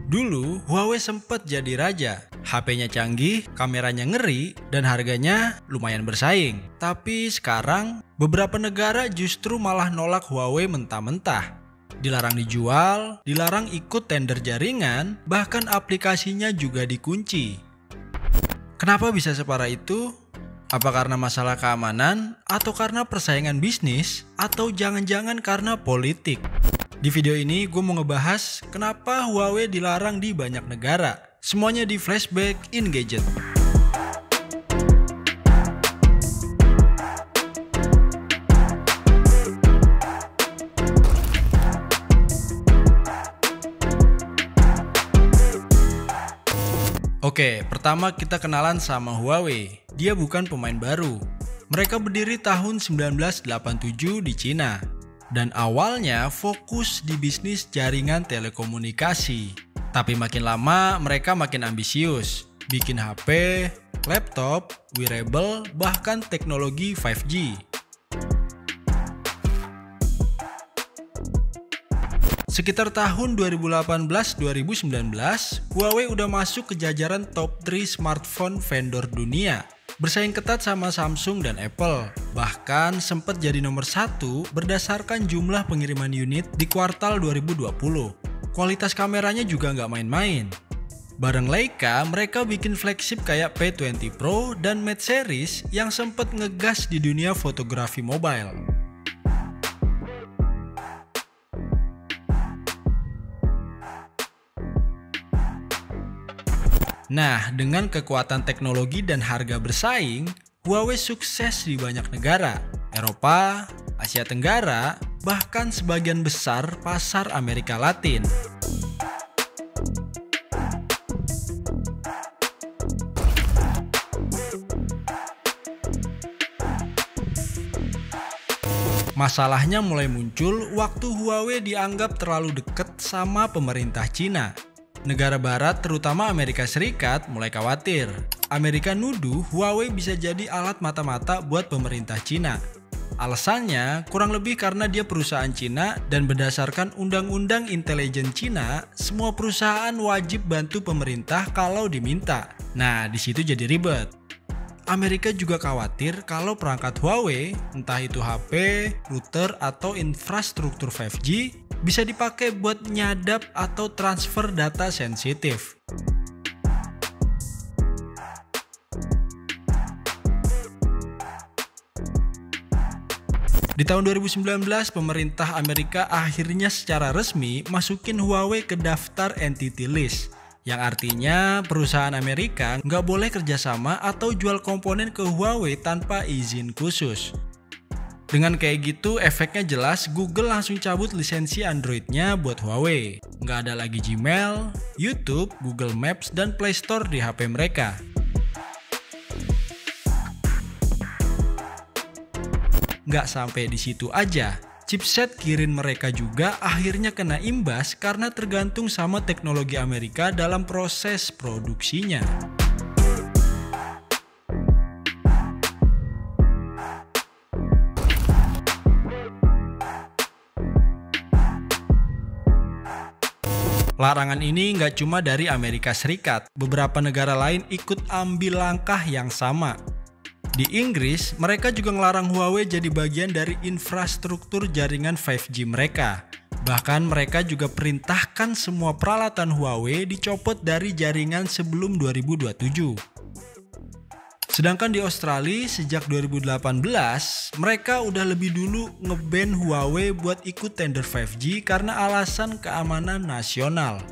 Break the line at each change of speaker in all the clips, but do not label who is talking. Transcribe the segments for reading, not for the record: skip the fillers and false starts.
Dulu, Huawei sempat jadi raja. HP-nya canggih, kameranya ngeri, dan harganya lumayan bersaing. Tapi sekarang, beberapa negara justru malah nolak Huawei mentah-mentah. Dilarang dijual, dilarang ikut tender jaringan, bahkan aplikasinya juga dikunci. Kenapa bisa separah itu? Apa karena masalah keamanan, atau karena persaingan bisnis, atau jangan-jangan karena politik? Di video ini gue mau ngebahas kenapa Huawei dilarang di banyak negara. Semuanya di Flashback in Gadget. Oke, pertama kita kenalan sama Huawei. Dia bukan pemain baru. Mereka berdiri tahun 1987 di Cina. Dan awalnya fokus di bisnis jaringan telekomunikasi. Tapi makin lama mereka makin ambisius. Bikin HP, laptop, wearable, bahkan teknologi 5G. Sekitar tahun 2018-2019, Huawei udah masuk ke jajaran top 3 smartphone vendor dunia. Bersaing ketat sama Samsung dan Apple. Bahkan sempat jadi nomor 1 berdasarkan jumlah pengiriman unit di kuartal 2020. Kualitas kameranya juga nggak main-main. Bareng Leica, mereka bikin flagship kayak P20 Pro dan Mate series yang sempat ngegas di dunia fotografi mobile. Nah, dengan kekuatan teknologi dan harga bersaing, Huawei sukses di banyak negara, Eropa, Asia Tenggara, bahkan sebagian besar pasar Amerika Latin. Masalahnya mulai muncul waktu Huawei dianggap terlalu dekat sama pemerintah Cina. Negara barat terutama Amerika Serikat mulai khawatir. Amerika nuduh Huawei bisa jadi alat mata-mata buat pemerintah Cina. Alasannya kurang lebih karena dia perusahaan Cina dan berdasarkan undang-undang intelijen Cina, semua perusahaan wajib bantu pemerintah kalau diminta. Nah, di situ jadi ribet. Amerika juga khawatir kalau perangkat Huawei, entah itu HP, router, atau infrastruktur 5G, bisa dipakai buat nyadap atau transfer data sensitif. Di tahun 2019, pemerintah Amerika akhirnya secara resmi masukin Huawei ke daftar Entity List, yang artinya perusahaan Amerika nggak boleh kerjasama atau jual komponen ke Huawei tanpa izin khusus. Dengan kayak gitu, efeknya jelas Google langsung cabut lisensi Android-nya buat Huawei. Nggak ada lagi Gmail, YouTube, Google Maps, dan Play Store di HP mereka. Nggak sampai di situ aja, chipset kirin mereka juga akhirnya kena imbas karena tergantung sama teknologi Amerika dalam proses produksinya. Larangan ini nggak cuma dari Amerika Serikat, beberapa negara lain ikut ambil langkah yang sama. Di Inggris, mereka juga ngelarang Huawei jadi bagian dari infrastruktur jaringan 5G mereka. Bahkan mereka juga perintahkan semua peralatan Huawei dicopot dari jaringan sebelum 2027. Sedangkan di Australia sejak 2018, mereka udah lebih dulu nge-ban Huawei buat ikut tender 5G karena alasan keamanan nasional.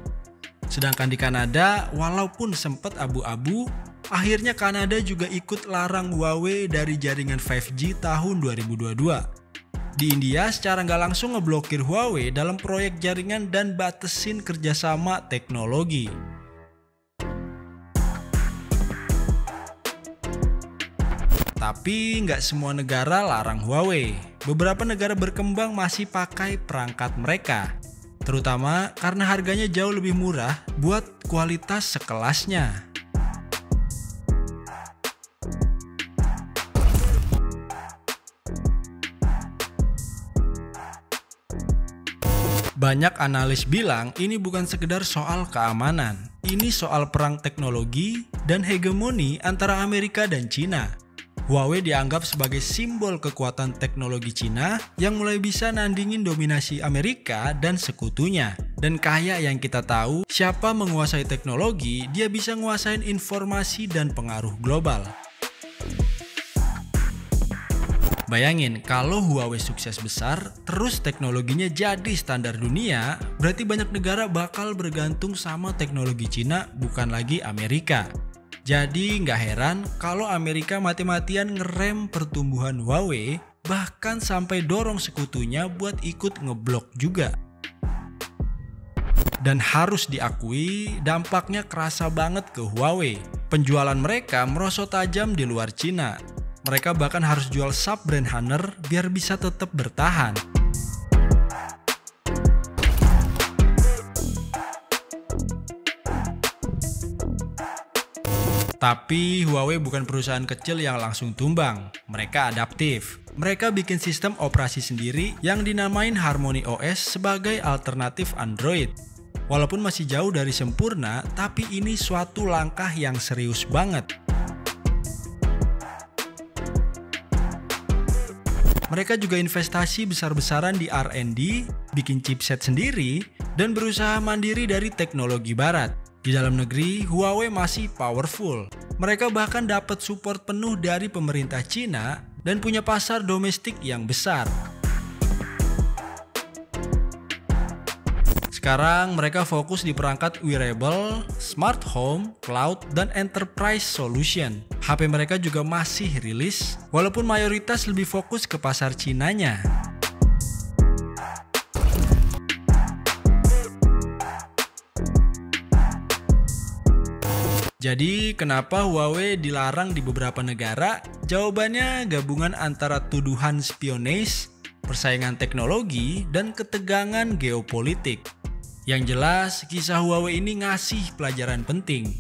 Sedangkan di Kanada, walaupun sempat abu-abu, akhirnya Kanada juga ikut larang Huawei dari jaringan 5G tahun 2022. Di India secara nggak langsung ngeblokir Huawei dalam proyek jaringan dan batasin kerjasama teknologi. Tapi nggak semua negara larang Huawei. Beberapa negara berkembang masih pakai perangkat mereka. Terutama karena harganya jauh lebih murah buat kualitas sekelasnya. Banyak analis bilang ini bukan sekedar soal keamanan, ini soal perang teknologi dan hegemoni antara Amerika dan Cina. Huawei dianggap sebagai simbol kekuatan teknologi Cina yang mulai bisa nandingin dominasi Amerika dan sekutunya. Dan kayak yang kita tahu, siapa menguasai teknologi, dia bisa nguasain informasi dan pengaruh global. Bayangin, kalau Huawei sukses besar, terus teknologinya jadi standar dunia, berarti banyak negara bakal bergantung sama teknologi Cina, bukan lagi Amerika. Jadi nggak heran kalau Amerika mati-matian ngerem pertumbuhan Huawei, bahkan sampai dorong sekutunya buat ikut ngeblok juga. Dan harus diakui, dampaknya kerasa banget ke Huawei. Penjualan mereka merosot tajam di luar Cina. Mereka bahkan harus jual sub-brand Honor biar bisa tetap bertahan. Tapi Huawei bukan perusahaan kecil yang langsung tumbang. Mereka adaptif. Mereka bikin sistem operasi sendiri yang dinamain Harmony OS sebagai alternatif Android. Walaupun masih jauh dari sempurna, tapi ini suatu langkah yang serius banget. Mereka juga investasi besar-besaran di R&D, bikin chipset sendiri, dan berusaha mandiri dari teknologi barat. Di dalam negeri, Huawei masih powerful. Mereka bahkan dapat support penuh dari pemerintah Cina dan punya pasar domestik yang besar. Sekarang mereka fokus di perangkat wearable, smart home, cloud, dan enterprise solution. HP mereka juga masih rilis, walaupun mayoritas lebih fokus ke pasar Cinanya. Jadi kenapa Huawei dilarang di beberapa negara? Jawabannya gabungan antara tuduhan spionage, persaingan teknologi, dan ketegangan geopolitik. Yang jelas, kisah Huawei ini ngasih pelajaran penting.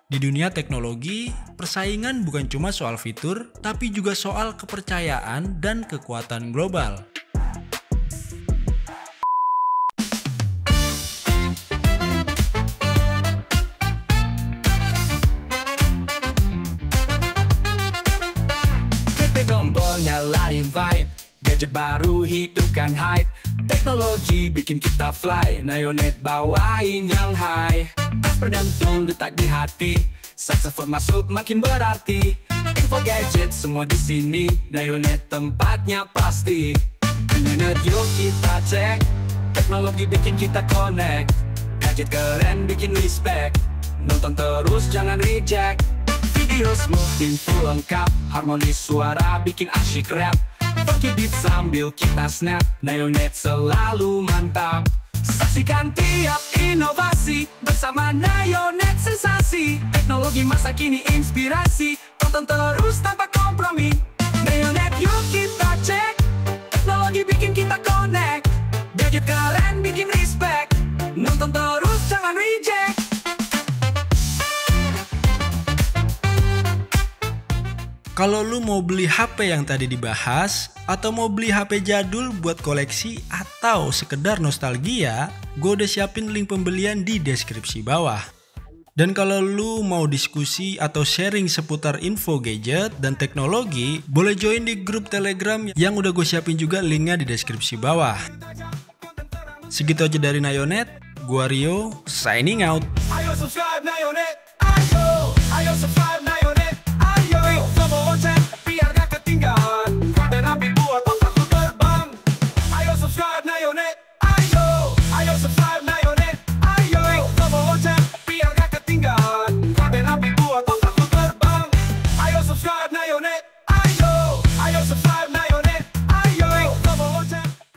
Di dunia teknologi, persaingan bukan cuma soal fitur, tapi juga soal kepercayaan dan kekuatan global.
Tombol nyalain vibe, gadget baru hidupkan hype. Teknologi bikin kita fly, Nayonet bawain yang high. Asper dan tone detak di hati, saxophone masuk makin berarti. Info gadget semua di sini, Nayonet tempatnya pasti. Nayonet yuk kita cek, teknologi bikin kita connect. Gadget keren bikin respect, nonton terus jangan reject. Video smooth, info lengkap, harmonis suara bikin asyik rap. Funky beat sambil kita snap, Nayonet selalu mantap. Saksikan tiap inovasi, bersama Nayonet sensasi. Teknologi masa kini inspirasi, tonton terus tanpa kompromi. Nayonet yuk kita cek, teknologi bikin kita connect. Gadget keren bikin respect, nonton terus jangan reject.
Kalau lu mau beli HP yang tadi dibahas, atau mau beli HP jadul buat koleksi atau sekedar nostalgia, gue udah siapin link pembelian di deskripsi bawah. Dan kalau lu mau diskusi atau sharing seputar info gadget dan teknologi, boleh join di grup Telegram yang udah gue siapin juga linknya di deskripsi bawah. Segitu aja dari Nayonet, gua Rio, signing out.
Ayo subscribe Nayonet, ayo subscribe.